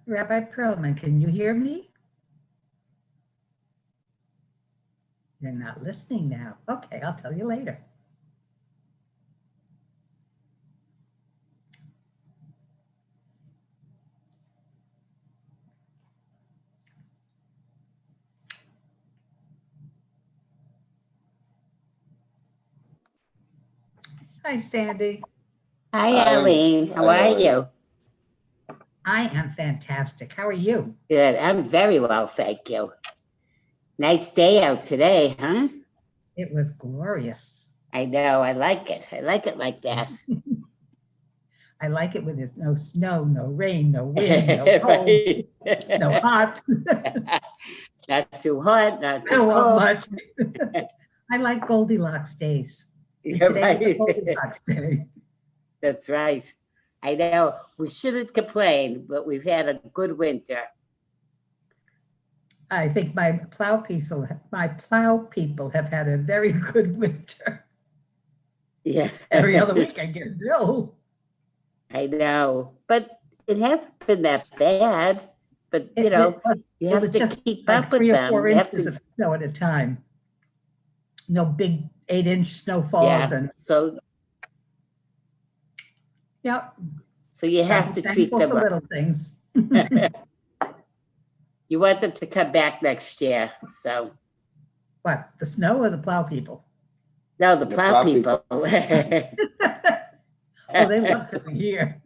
Rabbi Perlman, can you hear me? You're not listening now. Okay, I'll tell you later. Hi, Sandy. Hi, Eileen. How are you? I am fantastic. How are you? Good. I'm very well, thank you. Nice day out today, huh? It was glorious. I know. I like it. I like it like that. I like it when there's no snow, no rain, no wind, no cold, no hot. Not too hot, not too I don't cold. want much. I like Goldilocks days. And You're today was a right. Goldilocks day. That's right. I know. We shouldn't complain, but we've had a good winter. I think my plow people have had a very good winter. Yeah. Every other week I get a bill. I know. But it hasn't been that bad. But, you have to keep like up with 3 or them. 4 You have inches to, of snow at a time. No big 8-inch snowfalls. yeah. And So yep. So you have to treat them for little things. You want them to come back next year. So What, the snow or the plow people? no, the plow people. Oh, they love coming here.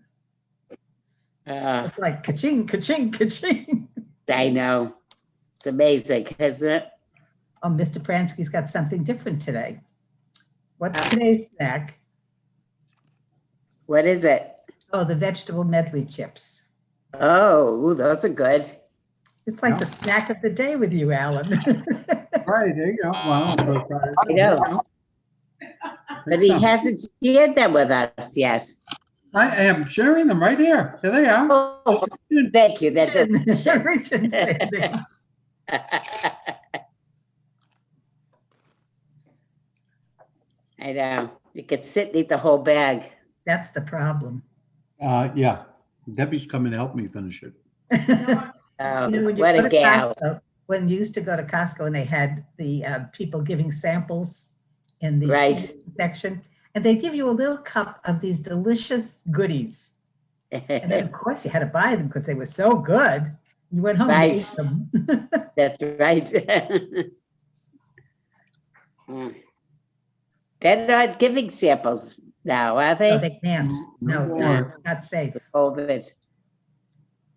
It's like ka-ching, ka-ching, ka-ching. I know. It's amazing, isn't it? Oh, Mr. Pransky's got something different today. What's today's snack? What is it? Oh, the vegetable medley chips. Oh, those are good. It's like the snack of the day with you, Alan. Right, there you go. Wow. I know. But he hasn't shared them with us yet. I am sharing them right here. Here they are. Oh, thank you. That's I know. You could sit and eat the whole bag. That's the problem. Yeah. Debbie's coming to help me finish it. What a gal. When you used to go to Costco and they had the people giving samples in the section, and they give you a little cup of these delicious goodies. And then, of course, you had to buy them because they were so good. You went home and ate them. That's right. They're not giving samples now, are they? No, they can't. No, it's not safe. COVID.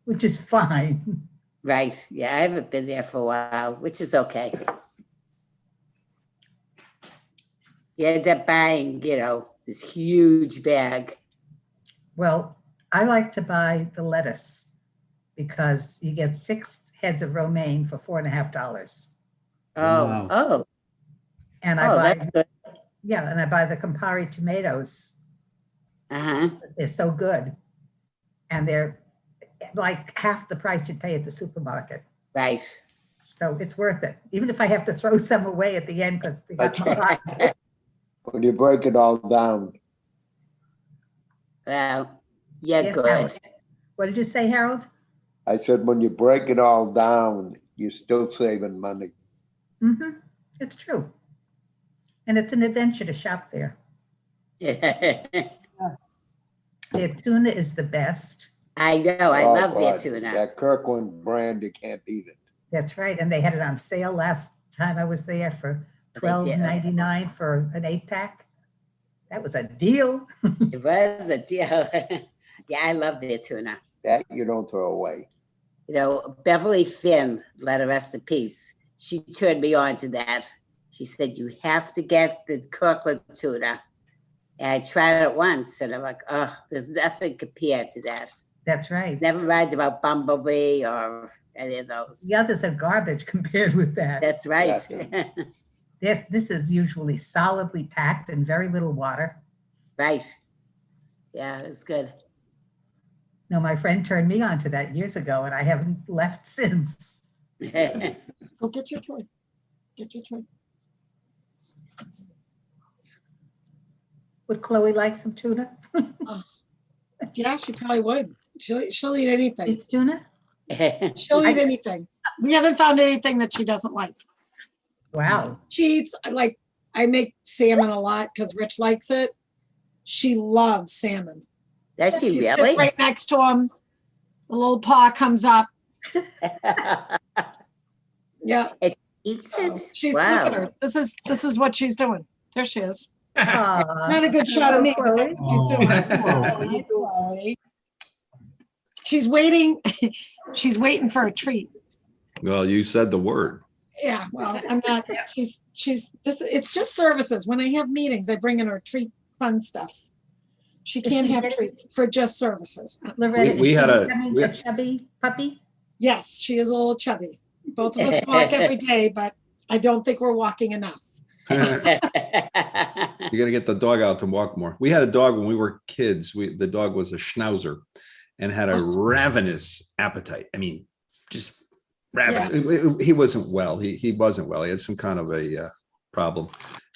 Which is fine. Right. Yeah, I haven't been there for a while, which is okay. You end up buying, this huge bag. Well, I like to buy the lettuce because you get 6 heads of romaine for $4.50. Oh. And I buy, that's good. yeah, and I buy the Campari tomatoes. They're so good. And they're like half the price you'd pay at the supermarket. Right. So it's worth it. Even if I have to throw some away at the end because they got my When you break it all down. Well, yeah, Yes, good. Harold. What did you say, Harold? I said, when you break it all down, you're still saving money. Mm-hmm. It's true. And it's an adventure to shop there. Their tuna is the best. I know. I love their tuna. That Kirkland brand, you can't beat it. That's right. And they had it on sale last time I was there for $12.99 for an 8-pack. That was a deal. It was a deal. Yeah, I love their tuna. That you don't throw away. Beverly Finn, let her rest in peace. She turned me on to that. She said, you have to get the Kirkland tuna. And I tried it once and I'm like, oh, there's nothing compared to that. That's right. Never mind about Bumblebee or any of those. The others are garbage compared with that. That's right. This is usually solidly packed and very little water. Right. Yeah, it's good. No, my friend turned me on to that years ago and I haven't left since. Go get your tray. Get your tray. Would Chloe like some tuna? Yeah, she probably would. She'll eat anything. It's tuna? She'll eat anything. We haven't found anything that she doesn't like. Wow. She eats, like, I make salmon a lot because Rich likes it. She loves salmon. Does she She sits really? right next to him. The little paw comes up. Yeah. Eats So it? she's look at Wow. her. This is what she's doing. There she is. Aw. Not a good shot of me, but Chloe. she's doing it. Oh. Hi, Chloe. She's waiting. She's waiting for a treat. Well, you said the word. Yeah, well, I'm not. She's this. It's just services. When I have meetings, I bring in her treat fun stuff. She Is can't she have getting- treats for just services. Loretta, We is had she a- becoming we- a chubby puppy? Yes, she is a little chubby. Both of us walk every day, but I don't think we're walking enough. You gotta get the dog out to walk more. We had a dog when we were kids. The dog was a schnauzer and had a ravenous appetite. I mean, just ravenous. He wasn't well. He wasn't well. He had some kind of a problem.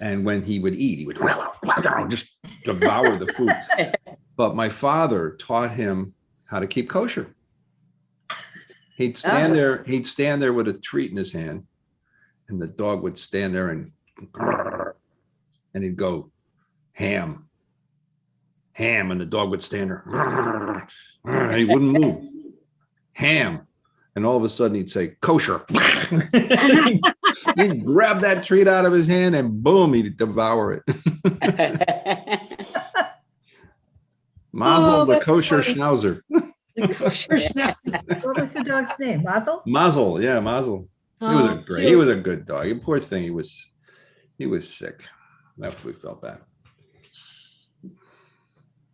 And when he would eat, he would just devour the food. But my father taught him how to keep kosher. He'd stand there with a treat in his hand, and the dog would stand there and he'd go ham, and the dog would stand there and he wouldn't move. Ham, and all of a sudden he'd say kosher. He'd grab that treat out of his hand and boom, he'd devour it. Mazel, the that's kosher funny. schnauzer. The kosher schnauzer. What was the dog's name? Mazel? Mazel, yeah, Mazel. He was a great. He was a good dog. Poor thing, he was sick. That's what we felt bad.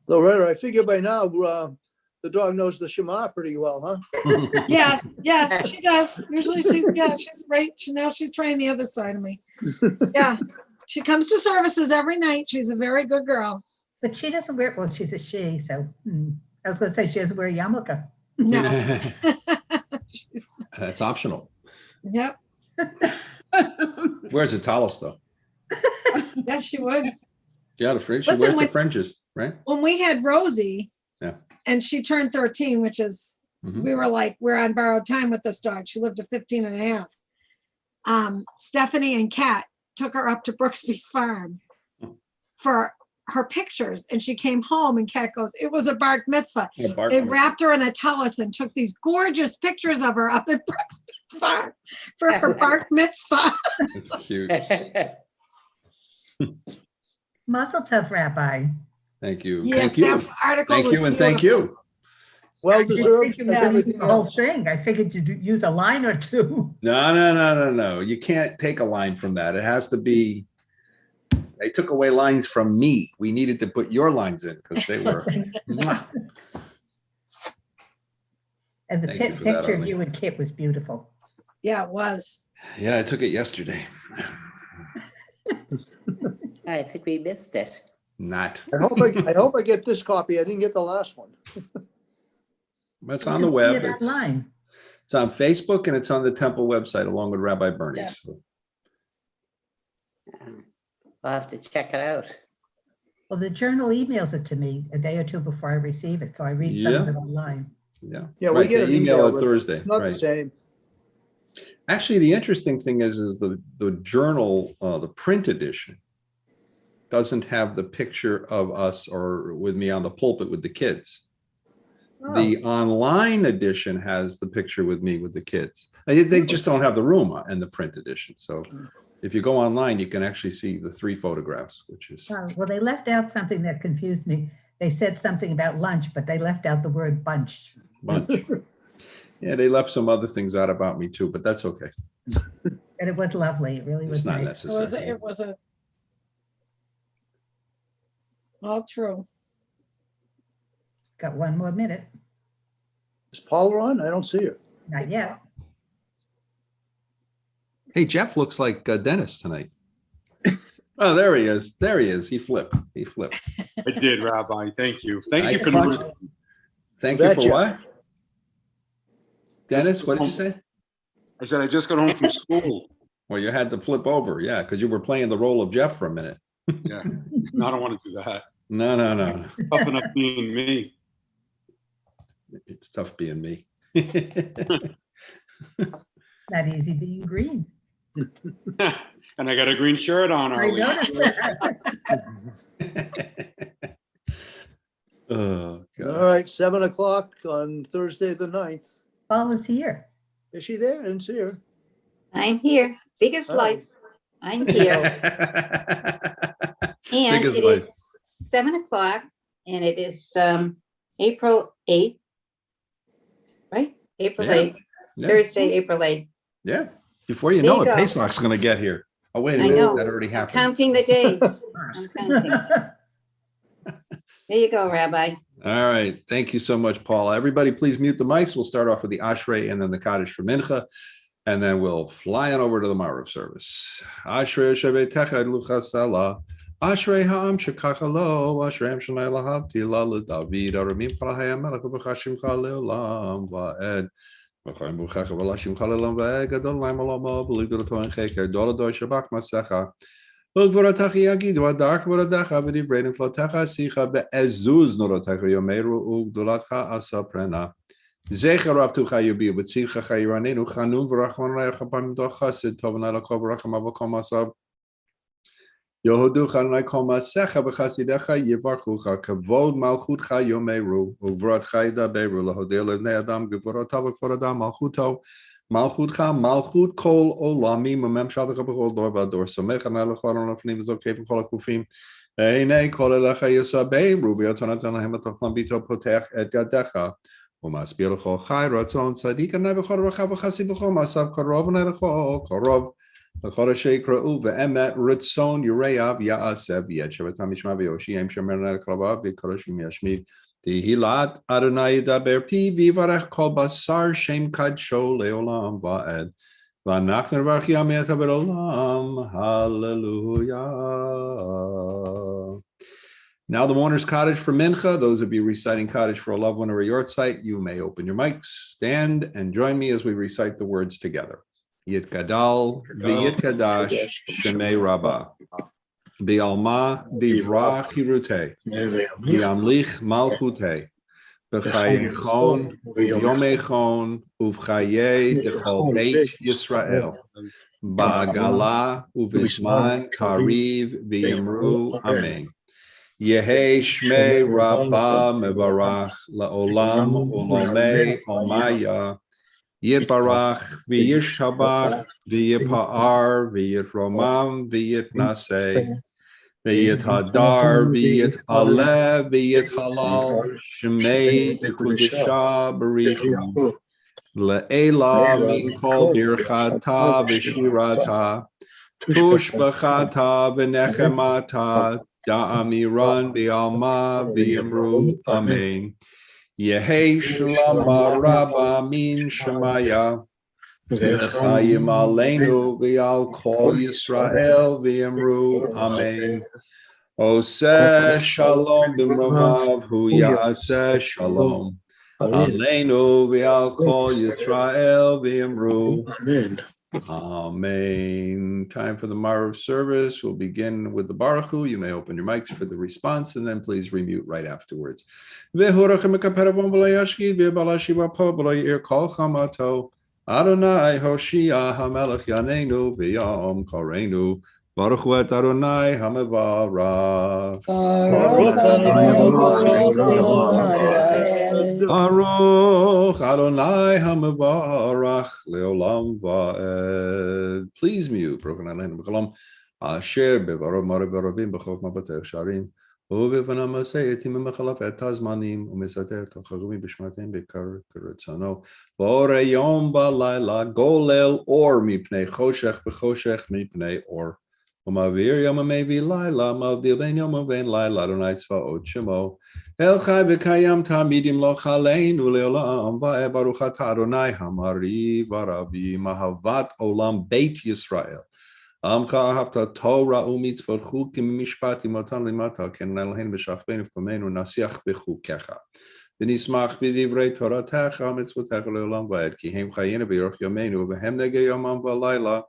Loretta, I figure by now, the dog knows the Shema pretty well, huh? Yeah, she does. Usually she's right. Now she's trying the other side of me. Yeah, she comes to services every night. She's a very good girl. But she doesn't wear, well, she's a she, so I was gonna say she doesn't wear a yarmulke. No. That's optional. Yep. Where's the tallis though? Yes, she would. Yeah, the fringe. She Listen, wears the when- fringes, right? When we had Rosie, Yeah. and she turned 13, which is, Mhm. we were like, we're on borrowed time with this dog. She lived to 15 and a half. Stephanie and Kat took her up to Brooksby Farm for her pictures. And she came home and Kat goes, it was a bar mitzvah. Yeah, Bart- They wrapped her in a tallis and took these gorgeous pictures of her up at Brooksby Farm for her bar mitzvah. It's cute. Mazel tov, Rabbi. Thank you. Yes, Thank you. that article Thank was you and thank beautiful. you. Well I didn't deserved. think you as were using everything the whole else. thing. I figured you'd use a line or two. No. You can't take a line from that. It has to be. They took away lines from me. We needed to put your lines in because they were. Mwah. And the Thank you for that, picture of Arlene. you and Kit was beautiful. Yeah, it was. Yeah, I took it yesterday. I think we missed it. Not. I hope I get this copy. I didn't get the last one. It's You on the can see web. it It's, online. it's on Facebook and it's on the temple website along with Rabbi Bernie. Yeah. So, I'll have to check it out. Well, the journal emails it to me a day or two before I receive it, so I read some of Yeah. it online. yeah. Yeah, we Right, get they an email it with- Thursday. Not the Right. same. Actually, the interesting thing is the journal, the print edition, doesn't have the picture of us or with me on the pulpit with the kids. Oh, The online edition has the picture with me with the kids. They just don't have the room in the print edition. So if you go online, you can actually see the 3 photographs, which is well, they left out something that confused me. They said something about lunch, but they left out the word bunch. bunch. Yeah, they left some other things out about me too, but that's okay. And it was lovely. It really It's was not nice. necessary. It was a all true. Got one more minute. Is Paula on? I don't see her. Not yet. Hey, Jeff looks like Dennis tonight. Oh, there he is. There he is. He flipped. I did, Rabbi. Thank you. Thank I you for caught the. you. Thank you for Betcha. what? Dennis, what did you say? I said I just got home from school. Well, you had to flip over, yeah, because you were playing the role of Jeff for a minute. Yeah, no, I don't want to do that. No. Tough enough being me. It's tough being me. Not easy being green. And I got a green shirt on. I Arlene. noticed that. Oh, All God. right, 7 o'clock on Thursday, the 9th. Paul is here. Is she there? I didn't see her. I'm here, big as Oh. life. I'm here. And Big as it life. is 7 o'clock and it is April 8th. Right? April Yeah. 8th, Yeah. Thursday, April 8th. Yeah. Before you There know you it, go. Pesach's going to get here. Oh, wait a I minute. know. That already I'm happened. counting the days. I'm counting. There you go, Rabbi. All right. Thank you so much, Paula. Everybody, please mute the mics. We'll start off with the Ashrei and then the Kaddish for Mincha. And then we'll fly on over to the Marav service. Ashrei Shebetecha Luchasala. Ashrei Ha'am Shekachalo. Ashrei Ham Shanai Lahavti La David Aramim Parahaya Melech B'chashim Chaleolam Va'ed. B'chaim B'chacha V'lashim Chaleolam Va'ed. Gadol Laim Alama B'lig Doroto En Cheker. Doladoi Shabach Masecha. Ugvoratachi Yagidu Adark Voradecha V'divrei Flotecha Sicha Be'ezuz Norotecha Yomeru Ugdolatcha Asaprena. Zecher Rav Tucha Yubi B'tzilcha Chayiranenu Chanun V'rachman Recha Pam Dochasid Tovnai Lakov Racham Avokom Asab Yehudu Chanai Kol Masecha B'chasidecha Yivarchucha Kavod Malchutcha Yomeru Ugvoratcha Yidaberu Lahodei Levnei Adam Gevorotav V'kvod Adam Malchuto Malchutcha Malchut Kol Olami Mamem Shalcha B'chol Dor V'Ador Somecha Melech Varon Lefnim V'Zokei V'Chol HaKufim Einei Kol Elecha Yisaberu V'Yotonatan Lahem Atochlam Bito Potech Et Yadecha ומשפיע לך חי רצון צדיק עיני בכל רחב וחסיד בכל מעשיו קרוב עיני לך קרוב לכל אשר יקראו ואמת רצון יראיו יעשה ויד שבתם ישמע ויושיע שמר עיני לכלביו וכל אשר ישמיד תהילת אדוני ידבר פי ויברך כל בשר שם קדשו לעולם ועד ואנחנו נברך ימי את העולם הללויה. Now the mourner's Kaddish for Mincha. Those of you reciting Kaddish for a loved one or a yort site, you may open your mics, stand, and join me as we recite the words together. Yit Gadal, V'yit Kadash, Shemei Rabbah. B'alma Divrah Chirutei, B'yamlich Malchutei, B'chayechon, V'yomechon, Uv'chayei Dechol Beit Yisrael. Ba'agala, Uv'zman Kariv, V'yamru Amen. Yehi Shmei Rabbah Mevarach La'olam Olamei Omaya Yibarach V'yishabach V'yipa'ar V'yitromam V'yitnaseh V'yithadar V'yit'aleh V'yithalal Shmei Dekudisha Barichu Le'ela Min Kol Birchata V'shirata Tushbachata V'nechemata Da'amiran B'alma V'yamru Amen. Yehi Shalom Rabba Min Shemaya V'chayim Aleinu V'al Kol Yisrael V'yamru Amen. Oseh Shalom B'mravav Hu Ya'aseh Shalom Aleinu V'al Kol Yisrael V'yamru Amen. Amen. Time for the Marav service. We'll begin with the Baruch Hu. You may open your mics for the response and then please remute right afterwards. Adonai Hoshia HaMelech Yaneinu V'yom Korenu Baruch Hu et Adonai HaMevarach. Baruch Adonai HaMevarach Leolam Va'ed. Please mute. Broken Aleinu B'Cholam Asher Bevarov Marav Barovim B'chok Mabatech Sharim U'V'Vanam Aseh Etim Mechalaf Et Hazmanim U'Mesateh T'Chagumi B'Shmatim B'Kar K'Retzano V'Ore Yom B'Layla Golel Or Mipnei Choshech B'Choshech Mipnei Or Umavir Yom Mevi Laila Mavdil Ben Yom Ben Laila Adonai Tzvaot Shemo El Chai V'Kayam Tamidim Lo Chaleinu Leolam Va'e Baruch Atah Adonai Hamari V'Rabi Mahavat Olam Beit Yisrael Amcha Ahavta Torah U'Mitzvot Chukim Mishpatim Otan Limata Ken Eloheinu V'Shachbeinu V'Komenu Nasiach B'Chukecha V'Nismach B'Divrei Toratecha Mitzvotecha Leolam Va'ed Ki Hem Chayinu B'Yorch Yomeinu V'Hem Negei Yomam V'Layla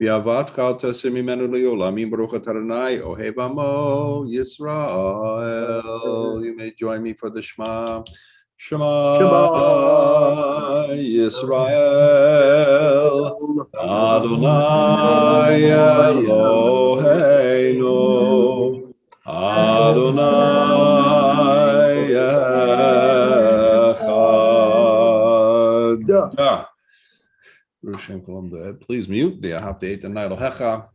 V'Avatcha Tasim Imenu Leolam Im Baruch Atah Adonai Ohev Amo Yisrael. You may join me for the Shema. Shema Yisrael, Adonai Eloheinu, Adonai Echad. Please mute the Ahapte Night Hecha.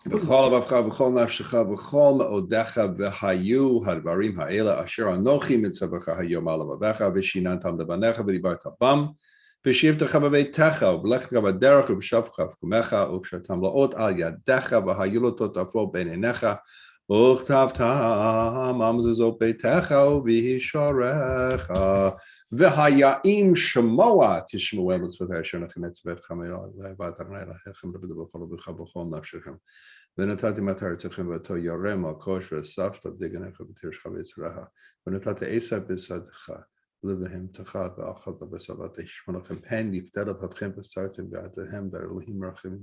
B'chol avavcha, b'chol nafshecha, b'chol me'odecha, v'hayu hadvarim ha'ela asher anochi mitzavacha hayom al avavecha, v'shinantam levanecha, v'dibarta bam, v'shivtecha b'beitecha, v'lecha b'derech, v'shavcha v'kumecha, u'kshatam la'ot al yadecha, v'hayu lotot afo b'neinecha, u'chtavtam amzazot beitecha, v'hisharecha, v'hayaim shemoa tishmuel mitzvotei asher nechem mitzvotcha v'adarnei lachem b'chol avavcha, b'chol nafshechem. ונתתי מטרתכם ואותו ירם הקוש וסבתא בדגנך ותרשך ויצרחה ונתתי עשב בשדך לבהמתך ואכלת בשבת שמונכם פן נפתה לבבכם בצרתם ועדיהם ואלוהים רחמים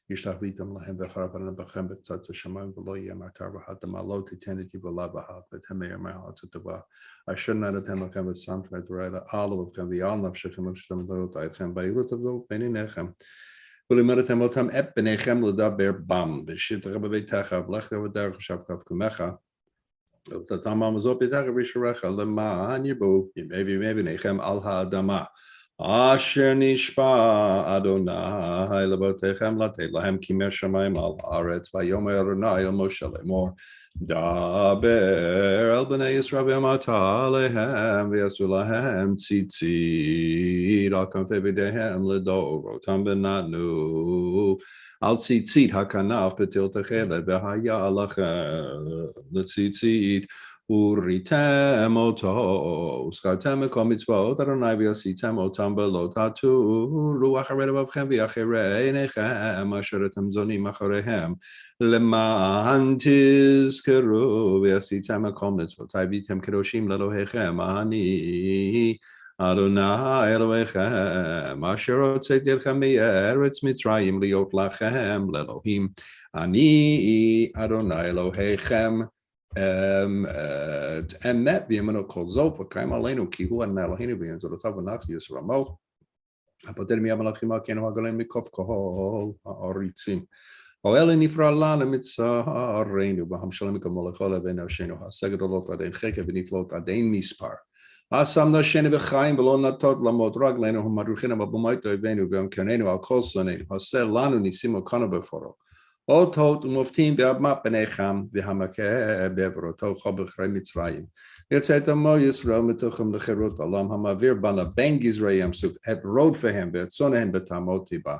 ישתחוויתם להם ואחריו בכם בצד השמיים ולא יהיה מטר והאדמה לא תיתן את יבולה בהר ותהם יאמר הארץ הטובה אשר נתתם לכם ושמתם את רעי על לבבכם ועל נפשכם ושלום דורותיכם ויראו תבואו בין עיניכם ולימדתם אותם את בניכם לדבר בם, ושבתך בביתך, ולכת בדרך ושבתך וקומך, ותתם המזות ביתך וישורך, למען ירבו ימי בניכם על האדמה, אשר נשבע אדוני לבותיכם לתת להם כימי שמיים על הארץ, ויאמר אדוני אל משה לאמור, דבר אל בני ישראל ואמרת עליהם ויעשו להם ציצית על כנפי ידיהם לדורותם ונתנו על ציצית הכנף בתל תכלת והיה לכם לציצית וריתם אותו וזכרתם מכל מצוות אדוני ועשיתם אותם ולא תטו רוח אחרי לבבכם ואחרי עיניכם אשר אתם זונים אחריהם למען תזכרו ועשיתם מכל מצוותיי והייתם קדושים לאלוהיכם אני אדוני אלוהיכם אשר הוצאתי אתכם מארץ מצרים להיות לכם לאלוהים אני אדוני אלוהיכם אמת בימינו כל זאת וקיים עלינו כי הוא אדוני אלוהינו וינזלותיו ונפשי ישרמו הפוטר מהמלאכים מלכנו הגולם מקוף כל העריצים האלה נפרע לנו מצערנו והמשלם כמלאכו לבין נפשנו הסגדולות עדיין חקר ונפלאות עדיין מספר השם נשנו בחיים ולא נתות למות רגלינו ומדריכנו בבמות אויבינו והמכרנו על כל שונאינו עשה לנו ניסים וכנו בפורו אותות ומופתים באדמת בניכם והמכה בעברותו כל בחרי מצרים. יצאת עמו ישראל מתוכם לחירות עולם המעביר בנה בין גזרי ים סוף את רודפיהם ואת שונאיהם בטעמות טיבה.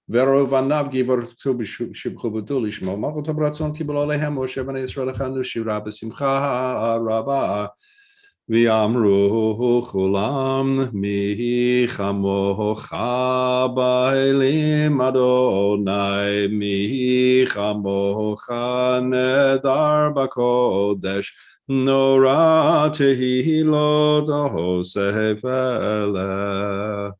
ורבניו גבורתו שבחו ודו לשמו מלכותו ברצון קיבלו עליהם משה בני ישראל לכנו שירה בשמחה רבה. ויאמרו כולם מי כמוך באלים אדוני מי כמוך נדר בקודש נורא תהילות הוסף אלה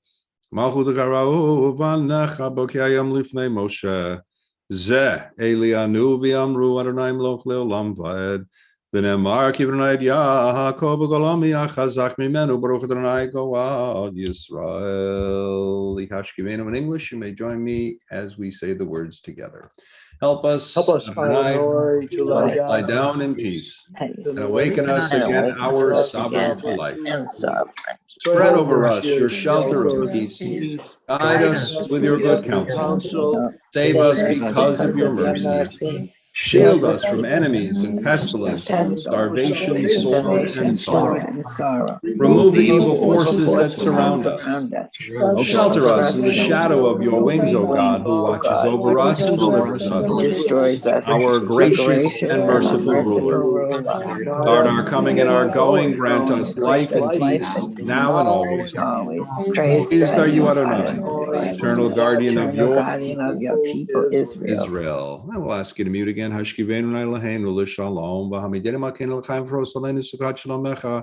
מלכות קראו בניך בוקי היום לפני משה זה אלינו ויאמרו אדוני מלוך לעולם ועד ונאמר כי בני יעקב וגולם יהיה חזק ממנו ברוך אדוני גואל ישראל. In English, you may join me as we say the words together. Help us, Adonai, to lie down in peace, and awaken us again our sovereign life. Spread over us your shelter of peace. Guide us with your good counsel. Save us because of your mercy. Shield us from enemies and pestilence, starvation, sword, and sorrow. Remove the evil forces that surround us. Shelter us in the shadow of your wings, O God, who watches over us and delivers us. Our gracious and merciful ruler. Guard our coming and our going. Grant us life and peace, now and always. Praised are you, Adonai, eternal guardian of your people, Israel. I will ask you to mute again. Hashkivenu Eloheinu l'shalom v'hamidenu malkeinu l'chaim v'rosalenu sukat shalomecha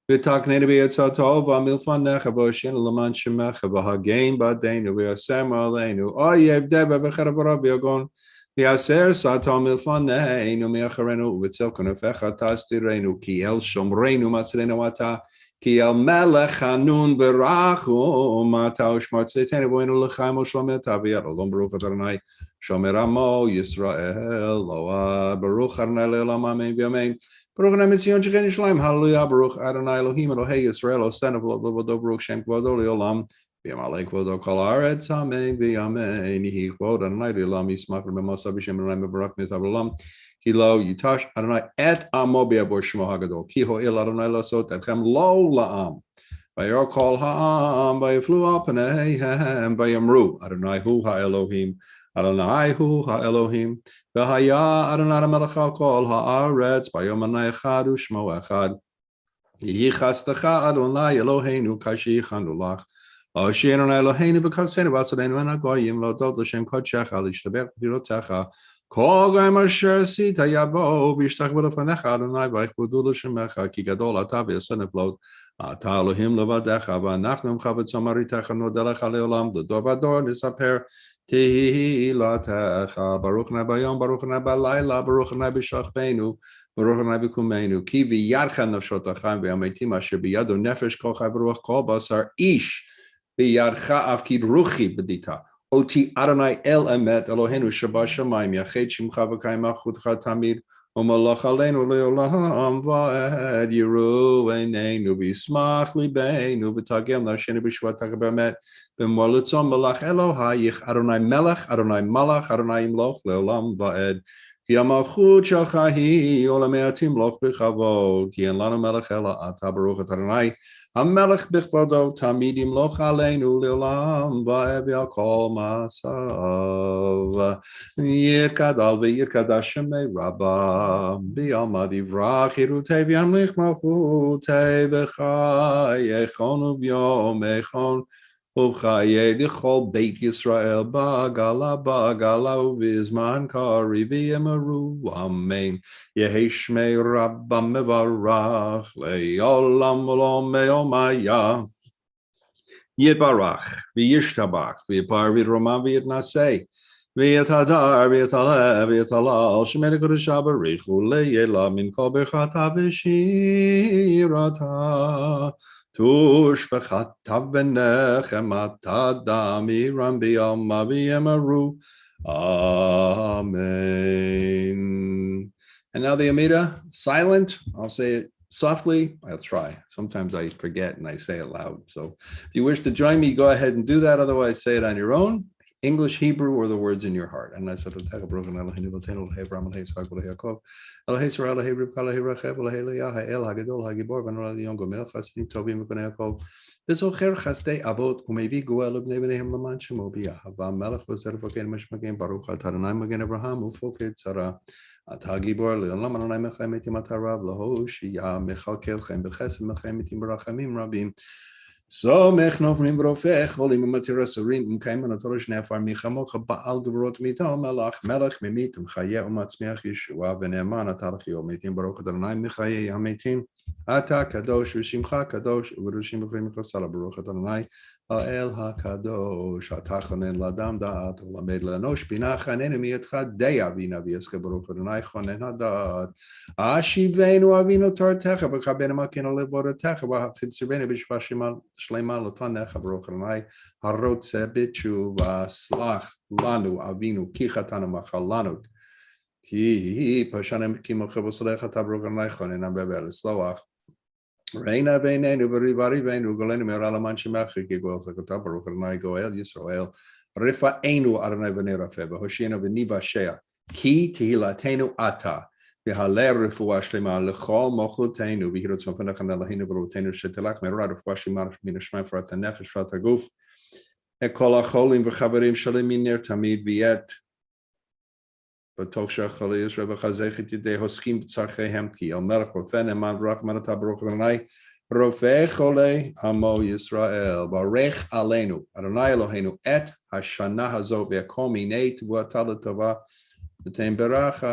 v'taknenu b'yitzatov v'amilfanecha v'oshenu l'man shemecha v'hagein b'adeinu v'yasem aleinu oyev deba v'charav v'yagon v'yaser satam milfaneinu mi'acharenu v'tzel kunefecha tastirenu ki el shomreinu matzilenu ata כי על מלך חנון ברכו, מתה ושמר צאתנו בואנו לחיים ושלומתה ויעלום ברוך אדוני שומר עמו ישראל, לא ברוך אדוני לעולם אמן ואמן. ברוך אדוני מציון שכן ישלם, הללויה, ברוך אדוני אלוהים אלוהי ישראל, עושנו ולעבודו ברוך שם כבודו לעולם, וימלא כבודו כל הארץ, אמן ואמן. יהי כבוד אדוני לעולם ישמח ובמוסר בשם אדוני מברך מטב לעולם. כי לא ייטש אדוני את עמו בעבור שמו הגדול, כי הואיל אדוני לעשות אתכם לא לעם. וירא כל העם ויפלו על פניהם ויאמרו אדוני הוא האלוהים, אדוני הוא האלוהים. והיה אדוני המלך על כל הארץ ביום אחד ושמו אחד. יהי חסדך אדוני אלוהינו כשהכנו לך. הושיע אדוני אלוהינו בקודשנו ועשותנו מן הגויים להודות לשם קודשך להשתבח בתפילותיך. כל גויים אשר עשית יבואו וישתחוו לפניך אדוני ויכבדו לשמך כי גדול אתה ועושה נפלאות. אתה אלוהים לבדך ואנחנו ממך בצום מרעיתך נודה לך לעולם לדור ודור נספר תהילתך. ברוך נא ביום ברוך נא בלילה ברוך נא בשכבנו ברוך נא בקומנו. כי בידך נפשות החיים והמתים אשר בידו נפש כל חי ורוח כל בשר איש בידך אף כי רוחי בדיתה. אותי אדוני אל אמת אלוהינו שבשמיים יחד שמך וקיים מלכותך תמיד ומלך עלינו לעולם ועד. יראו עינינו וישמח ליבנו ותגל נפשנו בשבועתך באמת במועד לצום מלך אלוהיך אדוני מלך אדוני מלך אדוני ימלוך לעולם ועד. כי המלכות שלך היא עולמי תמלוך בכבוד כי אין לנו מלך אלא אתה ברוך אתה אדוני המלך בכבודו תמיד ימלוך עלינו לעולם ועד ועל כל מעשיו. יתגדל ויתקדש שמי רבה בעלמא דברך חירותי וימליך מלכותי בחייכון וביומכון ובחיי לכל בית ישראל בעגלה ובזמן קריב ויאמרו אמן. יהי שמי רבה מברך לעולם ולעולם ועולמיה. יתברך וישתבח ויפאר ויתרומם ויתנשא ויתהדר ויתעלה ויתהלל שמי לקדושה בריחו לעילא מן כל ברכתה ושירתה. תושבחת ונחמתה דמירם בעלמא ויאמרו Amen. And now the Amida, silent. I'll say it softly. I'll try. Sometimes I forget and I say it loud. So if you wish to join me, go ahead and do that. Otherwise, say it on your own. English, Hebrew, or the words in your heart. And I said, Elohei Sarah, Elohei Rivka, Elohei Rachel, Elohei Leah, Ha'el, Hagedol, Hagibor, Vanora, Leon, Gomel, Chasdim, Tovim, V'konei Yaakov, V'zocher, Chasdei, Avot, Umevi, Goel, B'nei B'neihem, Laman, Shemo, B'Yahava, Melech, V'zer, V'ken, Meshmagen, Baruch, Ataranai, Magen, Abraham, Ufoked, Tzara, Ata Gibor, Le'olam, Adonai, Mechem, Etim, Atarav, L'hoshiyah, Mechalkelchem, B'chesed, Mechem, Etim, B'rachamim, Rabim, So mechnofrim brofech holim matirasarim umkaiman atorosh nefar michamoch baal gevrot mito melach melech mimit umchaye umatzmiach Yeshua v'ne'eman atalach yometim baruch Adonai michaye yametim ata kadosh v'shimcha kadosh u'v'rushim v'chim v'chosala baruch Adonai ha'el hakadosh ata chonen ladam da'at ulamed la'anosh bina chanenu miyatcha deya v'ina v'yeske baruch Adonai chonen hadat ashivenu avinu tortecha v'chabenu makinu levoratecha v'hafitzirbenu b'shvashim Shlema l'fanecha baruch Adonai harotze b'tshuva slach lanu avinu ki chatanu machal lanu ki pashanim ki mocha b'salecha ta baruch Adonai chonena bevel sloach reina beinenu v'rivari beinu golenu me'ora laman shemecha ki goel zakota baruch Adonai goel Yisrael rifaenu Adonai v'nerafe v'hoshienu v'niva shea ki tehilatenu ata V'halei refuah shlema lechol mochutenu v'hirot zmafenach Eloheinu v'rotenu shetelach me'orah refuah shlema min hashmayim v'rat hanefesh v'rat haguf ekol hacholim v'chaverim shalim min Ner Tamid v'yet b'toch she'acholei Yisrael v'chazechet yedei hoskim b'tzarcheihem ki el melech rofen eman v'rachman ata baruch Adonai rofei cholei amo Yisrael barech aleinu Adonai Eloheinu et hashana hazot v'yakol minei tevuata l'tova V'tein beracha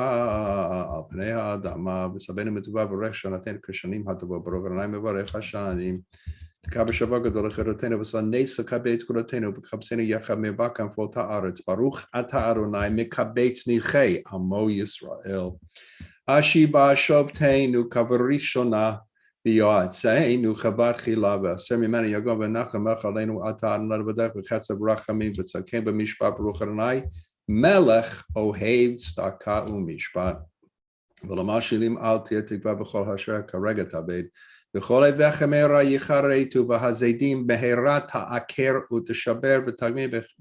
al pnei ha'adama v'sabenu metuva v'rech shanaten kashanim hatova baruch Adonai mevarech hashanim t'kab b'shavah gadol echirotenu v'sanetz l'kabetz kurotenu v'kabsenu yachad mevakam fol ta'aretz baruch ata Adonai mekabetz nirchei amo Yisrael ashi ba'ashovtenu kavarishona ויועד, שאינו חב"ד חילה, ועשר ממנו יגון ונחמך עלינו אתה, נלבדך וחסד רחמים, וצדקן במשפט ברוך ה' מלך אוהב צדקה ומשפט. ולמה שילים אל תהיה תקווה בכל אשר כרגע תאבד. וכל אביכם מהרה יכרתו, והזדים מהרה תעקר ותשבר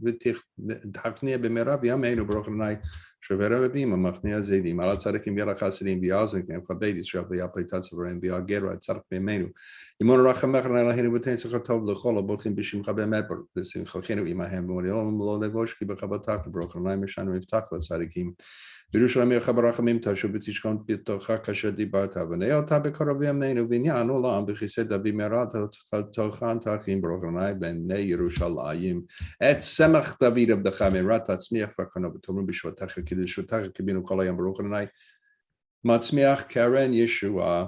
ותכניע במהרה בימינו ברוך ה' שבר רבים המכניע זדים על הצדיקים וירא חסדים ויעזקם כבד ישראל ויעל פליטת צוואריהם ויעל גר הצדק בימינו. ימון רחמך אלוהינו ותן שכר טוב לכל הבוטחים בשמך באמת ושמחנו עמהם ולעולם לא לבוש כי בכבודך ברוך ה' משנו מבטח לצדיקים. בירושלים עירך ברחמים תשוב ותשכון בתוכה כאשר דיברת ונהיה אותה בקרוב ימינו ועניין עולם בכיסא דוד מהרה תוכן תכין ברוך ה' בני ירושלים. את צמח דוד עבדך מהרה תצמיח וקרנו ותאמרו בשבתך כי לשבתך קיבינו כל היום ברוך ה' מצמיח קרן ישועה.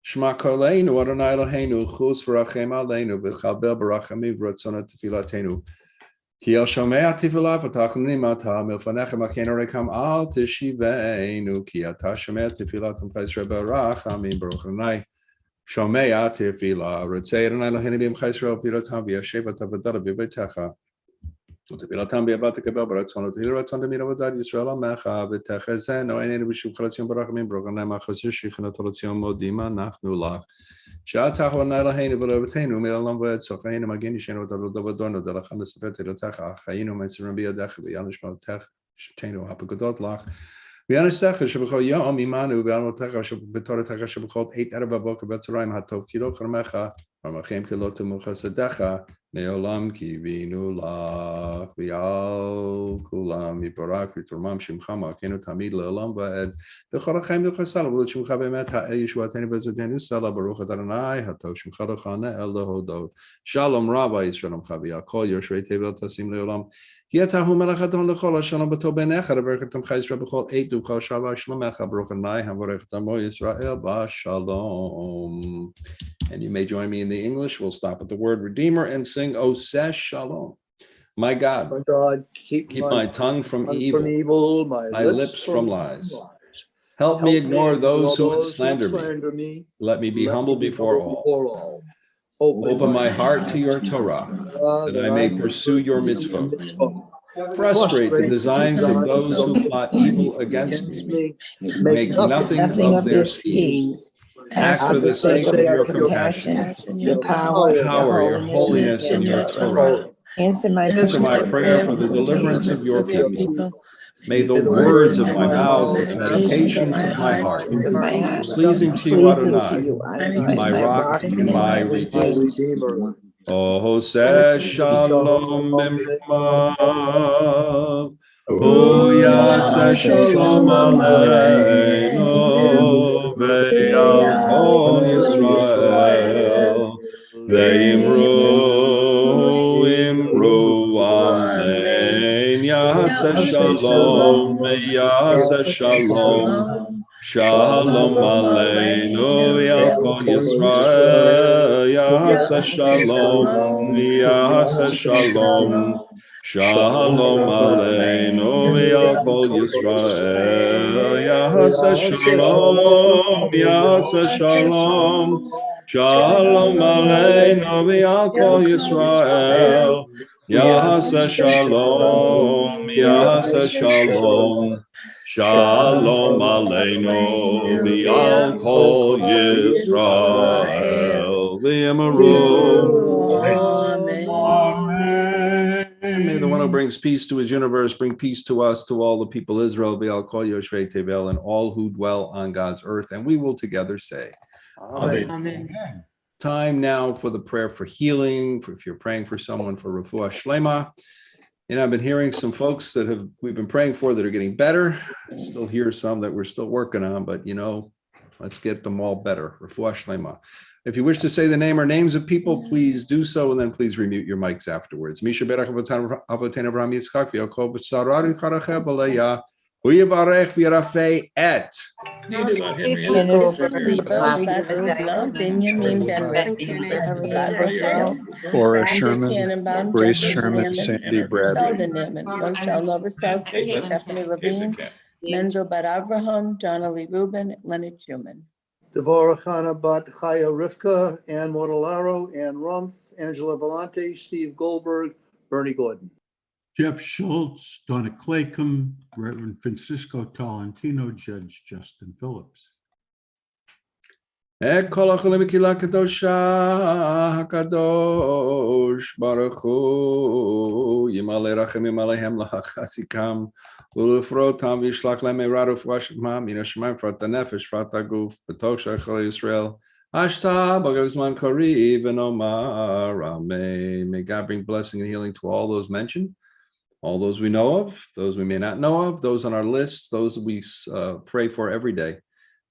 שמע קולנו אדוני אלוהינו חוס ורחם עלינו וכלבל ברחמים ורצון תפילתנו. כי אל שומע תפילה ותחנונים אתה מלפניך מכינו ריקם אל תשיבנו כי אתה שומע תפילת עמך ישראל ברחמים ברוך ה' שומע תפילה רוצה אדוני אלוהינו בעמך ישראל פירתם וישב אתה ודעת בביתך ותפילתם ביבא תקבל ברצון ותהי רצון תמיד עבודת ישראל עמך ותחזינו עינינו בשובך לציון ברחמים ברוך ה' מחזיר שכינתו לציון מודים אנחנו לך. שאתה אדוני אלוהינו ולאבותינו מעולם ועד צורכנו מגן ישנו אותנו לדורנו דלך נספר תהילתך חיינו מסורים בידיך ויען נשמתך שתנו הפקודות לך ויענשך שבכל יום עמנו וענותך שבתורתך שבכל עת ערב בבוקר בצהריים הטוב כי לא כרמך רמכים כי לא תמוך חסדך מעולם קיווינו לך ויעל כולם יברך ותרומם שמך מלכנו תמיד לעולם ועד בכל החיים וחסל ולת שמך באמת ישועתנו ועזרתנו סלע ברוך אתה אדוני הטוב שמך לכהנה אל להודות שלום רבה ישראל עמך ויעל כל יושבי תבל תשים לעולם כי אתה הוא מלך אדון לכל השלום בטוב בעיניך לברך עמך ישראל בכל עת ובכל שעה שלומך ברוך ה' המברך את עמו ישראל בשלום. And you may join me in the English. We'll stop at the word Redeemer and sing, O say Shalom. My God, keep my tongue from evil, my lips from lies. Help me ignore those who would slander me. Let me be humble before all. Open my heart to your Torah, that I may pursue your mitzvot. Frustrate the designs of those who plot evil against me. Make nothing of their schemes. Act for the sake of your compassion, your power, your holiness, and your Torah. Answer my prayer for the deliverance of your people. May the words of my mouth and meditations of my heart be pleasing to you, Adonai, my rock and my redeemer. Oh, say Shalom b'mimcha. Oh, Yaseh Shalom Aleinu ve'al kol Yisrael ve'imru amen. Yaseh Shalom, Yaseh Shalom, Shalom Aleinu ve'al kol Yisrael. Yaseh Shalom, Yaseh Shalom. Shalom Aleinu ve'al kol Yisrael. Yaseh Shalom, Yaseh Shalom. Shalom Aleinu ve'al kol Yisrael. Yaseh Shalom, Yaseh Shalom. Shalom Aleinu ve'al kol Yisrael. V'yamaru. May the one who brings peace to his universe bring peace to us, to all the people Israel, Be'al Kol Yoshvei Tevel, and all who dwell on God's earth. And we will together say, Amen. Amen. Time now for the prayer for healing, if you're praying for someone for refuah shlema. And I've been hearing some folks that we've been praying for that are getting better. I still hear some that we're still working on, but let's get them all better. Refuah shlema. If you wish to say the name or names of people, please do so, and then please remute your mics afterwards. Misha berach avotenu Avraham Yitzchak v'Yaakov b'tzarari characheh b'leya u'yivarech v'yarafei et. Laura Sherman, Grace Sherman, Sandy Bradley. Stephanie Levine, Menzel Bat Avraham, Donnelly Rubin, Leonard Schuman. Devorah Chana Bat Chaya Rivka, Ann Modolaro, Ann Rumpf, Angela Vellante, Steve Goldberg, Bernie Gordon. Jeff Schultz, Donna Claycomb, Reverend Francisco Tolentino, Judge Justin Phillips. כל החולים בקהילה הקדושה, הקדוש ברוך הוא, ימלא רחמים עליהם לחסיקם ולפרוטם וישלח להם מהרה רפואה שלמה מן השמיים לפרוט הנפש לפרוט הגוף בתוך שאר חולי ישראל. Ashta Bhagavan Kari Venomar Amen. May God bring blessing and healing to all those mentioned, all those we know of, those we may not know of, those on our list, those we pray for every day,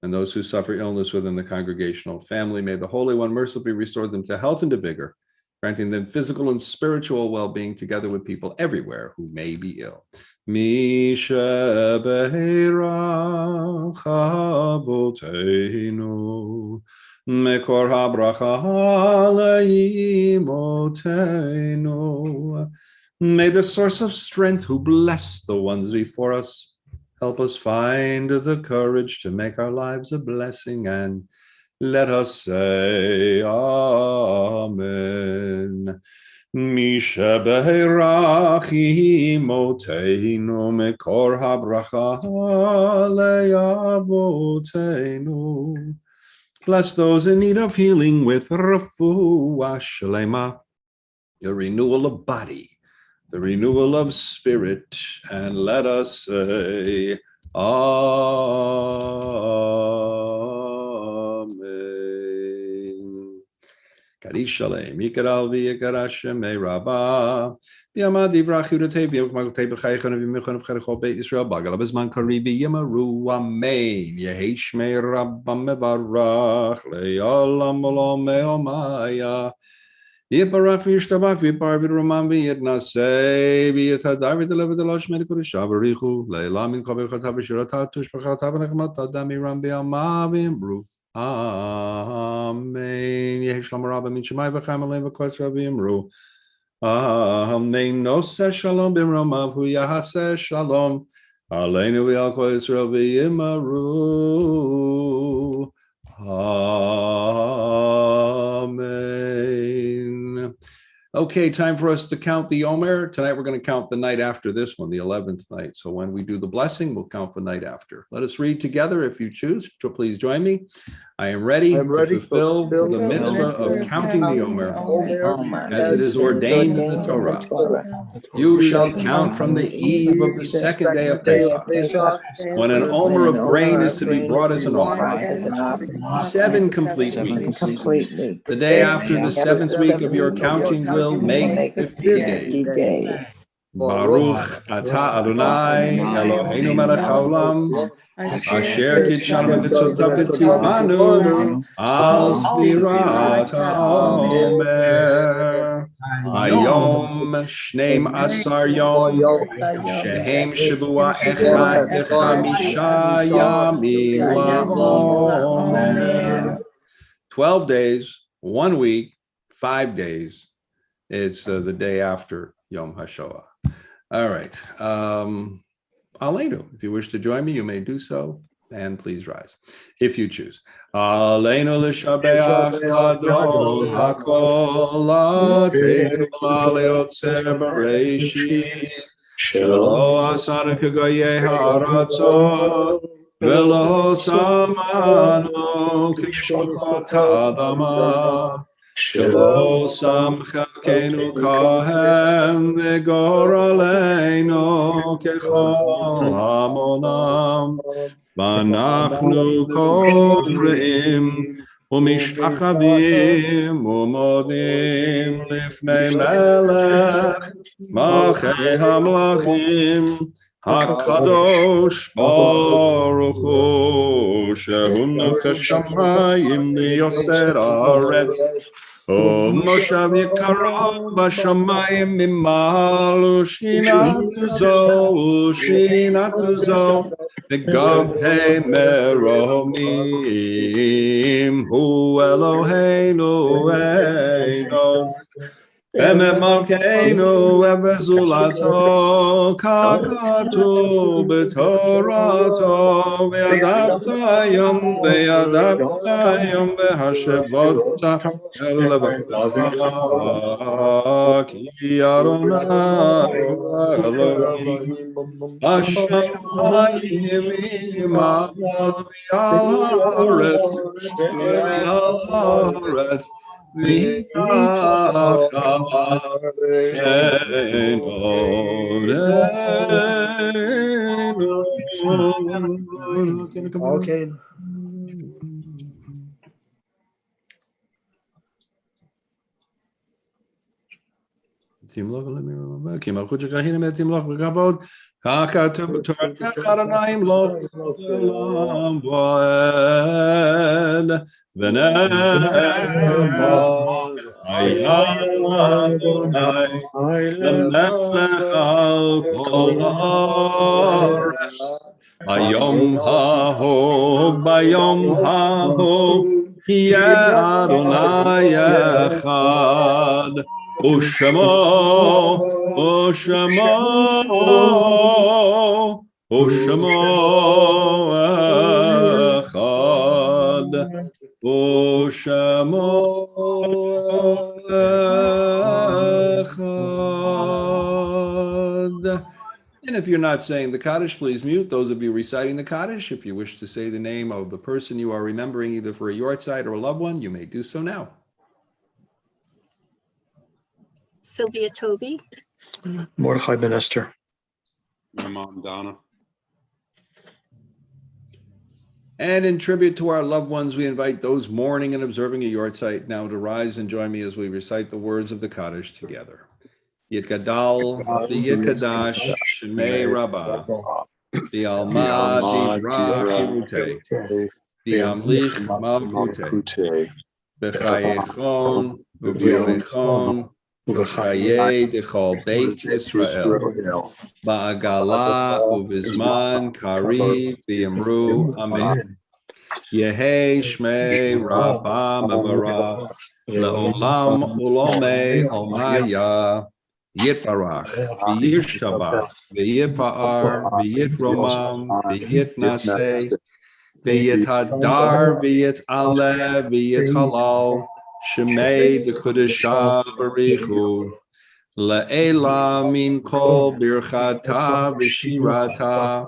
and those who suffer illness within the congregational family. May the Holy One mercifully restore them to health and to vigor, granting them physical and spiritual well-being together with people everywhere who may be ill. Misha Beirach Avoteinu Mekor habracha leimotenu. May the source of strength who bless the ones before us help us find the courage to make our lives a blessing, and let us say Amen. Misha beirach imotenu mekor habracha leavotenu. Bless those in need of healing with refuah shlema, the renewal of body, the renewal of spirit, and let us say Amen. Kadish Shalem, Yikadal v'Yikad Hashem Me'Rabah, B'Yamad Yivrach Yudotei B'Yamad B'Chayichan V'Yimichan V'Chayichan Beit Yisrael B'Gala B'Zman Kari B'Yimaru Amen. Yehi Shmei Rabba Mevarach Le'olam Olam Me'omaya. Yiparach v'yishtabach v'yipar v'roman v'yidnasei v'yitadar v'delev v'delash medikurishav v'richu le'elam min kol v'chatav v'shiratav tushbachatav v'nechmatav damiram v'yama v'yimru. Amen. Yehi shalom rabba min shemai v'chaim aleim v'kos v'yimru. Amen. Noseh shalom b'mromav hu yahaseh shalom aleinu v'yal kol Yisrael v'yimaru. Amen. Okay, time for us to count the Omer. Tonight we're going to count the night after this one, the 11th night. So when we do the blessing, we'll count the night after. Let us read together if you choose. So please join me. I am ready to fulfill the mitzvah of counting the Omer as it is ordained in the Torah. You shall count from the eve of the second day of Pesach, when an Omer of grain is to be brought as an offering. 7 complete weeks. The day after the 7th week of your counting will make 50 days. Baruch atah Adonai Eloheinu melech haolam asher kitshanu mitzvotav v'tzivanu al sfirat haomer. Hayom shneim asar yom shehem shavua echad v'chamisha yamim la'omer. 12 days, 1 week, 5 days. It's the day after Yom HaShoah. All right. Aleinu, if you wish to join me, you may do so. And please rise, if you choose. Aleinu l'shabeach Adon hakol l'teinu l'yotzer b'reishit shelo asanu k'goyei ha'aratzot v'lo samanu k'shokot ha'adama shelo sam chelkenu kahem v'goraleinu kechol hamonam v'anachnu kor'im u'mishtachavim u'modim lifnei melech malchei hamlachim HaKadosh Baruch Hu shehu notech shamayim v'yoser haaretz u'moshav yikarav b'shamayim mimalu shinatu zo v'gabhei meromim hu Eloheinu eino Emet Malkeinu Evesulato Kakatu B'Torato Ve'adaptayim Behashevota Elevata Ki Adonai Elohim Hashamayim Imad Haaretz Okay. Bayom hahu, bayom hahu, ya Adonai echad, ushamo, ushamo, ushamo echad, ushamo echad. And if you're not saying the Kaddish, please mute. Those of you reciting the Kaddish, if you wish to say the name of the person you are remembering, either for a yortzeit or a loved one, you may do so now. Sylvia Toby. Mordechai Ben Esther. My mom, Donna. And in tribute to our loved ones, we invite those mourning and observing a yortzeit now to rise and join me as we recite the words of the Kaddish together. Yitgadal v'yitgadash shemei rabbah v'alma divra chirutei v'amlich malchutei b'chayechon u'v'yomechon u'b'chayei dechol beit Yisrael ba'agala u'bizman kariv v'yamru amen. Yehei shmei rabbah mevarach le'olam ulomei olmaya Yitbarach, v'yishtabach, v'yipa'ar, v'yitromam, v'yitnaseh, v'yithadar, v'yit'aleh, v'yithalal, shemei d'kudesha barichu, le'ela min kol birchata v'shirata,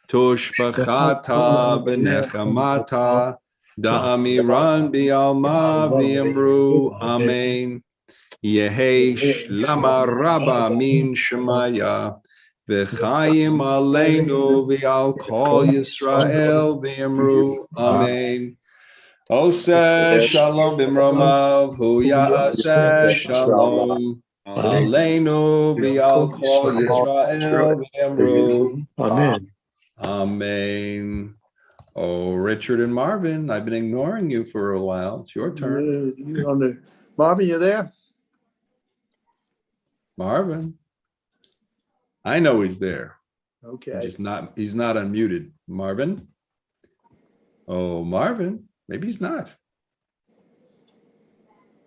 toshbachata v'nechamata, da'amiran bi'alma v'yamru, amen. Yehei shlama rabba min shemaya v'chayim aleinu v'al kol Yisrael v'yamru amen. Oseh shalom b'mromav hu ya'aseh shalom aleinu v'al kol Yisrael v'yamru Amen. amen. Oh, Richard and Marvin, I've been ignoring you for a while. It's your turn. Marvin, you there? Marvin, I know he's there. Okay. He's not unmuted. Marvin. Oh, Marvin, maybe he's not.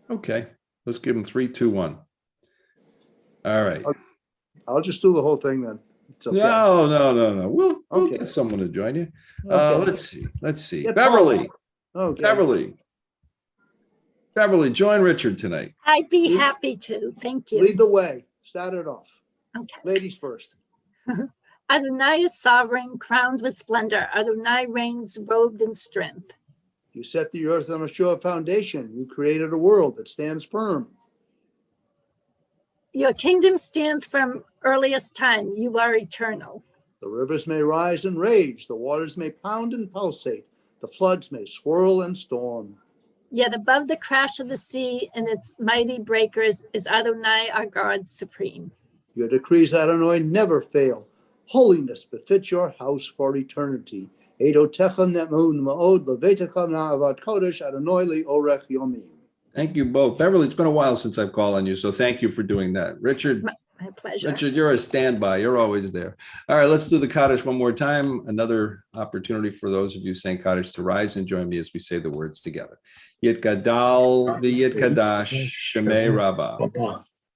Okay, let's give him 3, 2, 1. All right. I'll just do the whole thing then. It's okay. No. We'll Okay. get someone to join you. Okay. Let's see. Get Beverly. Okay. Beverly, join Richard tonight. I'd be happy to. Thank you. Lead the way. Start it off. Okay. Ladies first. Adonai is sovereign, crowned with splendor. Adonai reigns, robed in strength. You set the earth on a sure foundation. You created a world that stands firm. Your kingdom stands from earliest time. You are eternal. The rivers may rise and rage. The waters may pound and pulsate. The floods may swirl and storm. Yet above the crash of the sea and its mighty breakers is Adonai, our God supreme. Your decrees, Adonai, never fail. Holiness befits your house for eternity. Eidotecha ne'emun ma'od levetecha na'avat kodesh Adonai li'orech yomim. Thank you both. Beverly, it's been a while since I've called on you, so thank you for doing that. Richard. My pleasure. Richard, you're a standby. You're always there. All right, let's do the Kaddish one more time. Another opportunity for those of you saying Kaddish to rise and join me as we say the words together. Yitgadal v'yitgadash shemei rabbah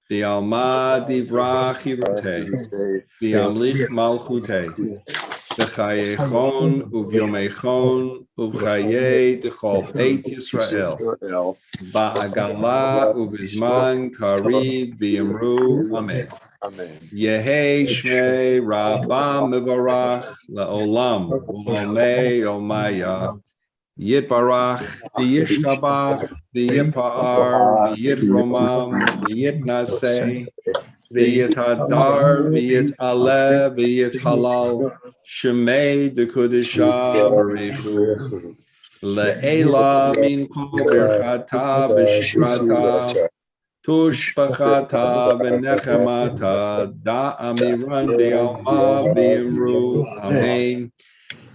Bialma divra chirute, biamlich malchute, b'chayechon uvyomechon ubchaye dechol beit Yisrael, ba'agala ubizman karib bi'amru amen. Amen. Yehi shmei rabba mivarach la'olam ulomei omaya. Yitbarach, v'yishtabach, v'yipa'ar, v'yitromam, v'yitnaseh, v'yithadar, v'yit'aleh, v'yithalal, shemei dekudisha b'richu, le'ela min kol birchata b'shikrata, tushbachata v'nechemata, da'amiran bi'alma v'yimru, amen.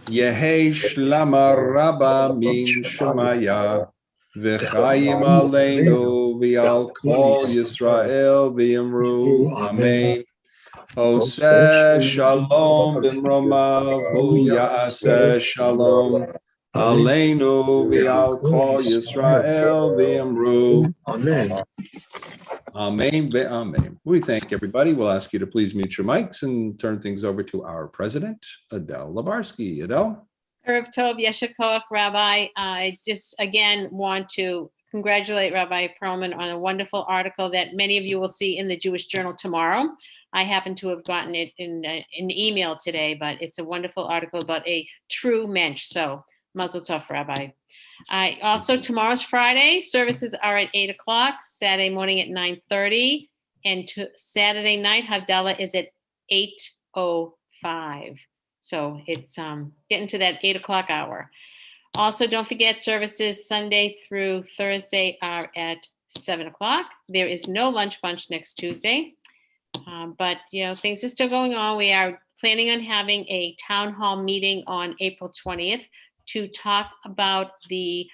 Yehi shlama rabba min shemaya v'chayim aleinu v'al kol Yisrael v'yimru amen. Oseh shalom b'mromav hu ya'aseh shalom aleinu v'al kol Yisrael v'yimru Amen. amen ve'amen. We thank everybody. We'll ask you to please mute your mics and turn things over to our president, Adele Labarsky. Adele? Erev Tov, Yesher Koach, Rabbi. I just again want to congratulate Rabbi Perlman on a wonderful article that many of you will see in the Jewish Journal tomorrow. I happen to have gotten it in an email today, but it's a wonderful article about a true mensch. So, Mazel Tov, Rabbi. I also, tomorrow's Friday, services are at 8 o'clock, Saturday morning at 9:30, and Saturday night, Havdalah is at 8:05. So it's getting to that 8 o'clock hour. Also, don't forget services Sunday through Thursday are at 7 o'clock. There is no lunch bunch next Tuesday, but things are still going on. We are planning on having a town hall meeting on April 20th to talk about the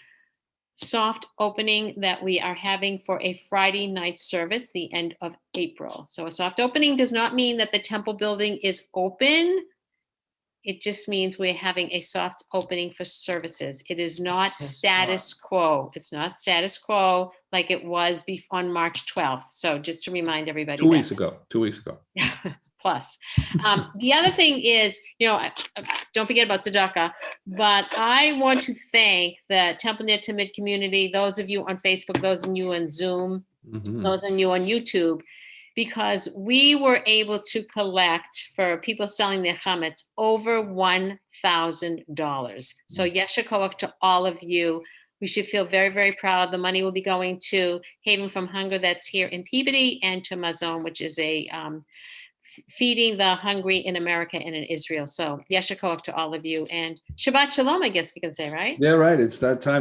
soft opening that we are having for a Friday night service, the end of April. So a soft opening does not mean that the temple building is open. It just means we're having a soft opening for services. It is not status quo. It's not status quo like it was on March 12th. So just to remind everybody. 2 weeks ago. Plus. The other thing is, don't forget about tzedakah, but I want to thank the Temple Ner Tamid community, those of you on Facebook, those of you on Zoom, those of you on YouTube, because we were able to collect for people selling their chametz over $1,000. So Yesher Koach to all of you. We should feel very, very proud. The money will be going to Haven from Hunger that's here in Peabody and to Mazon, which is a feeding the hungry in America and in Israel. So Yesher Koach to all of you, and Shabbat Shalom, I guess we can say, right? Yeah, right. It's that time.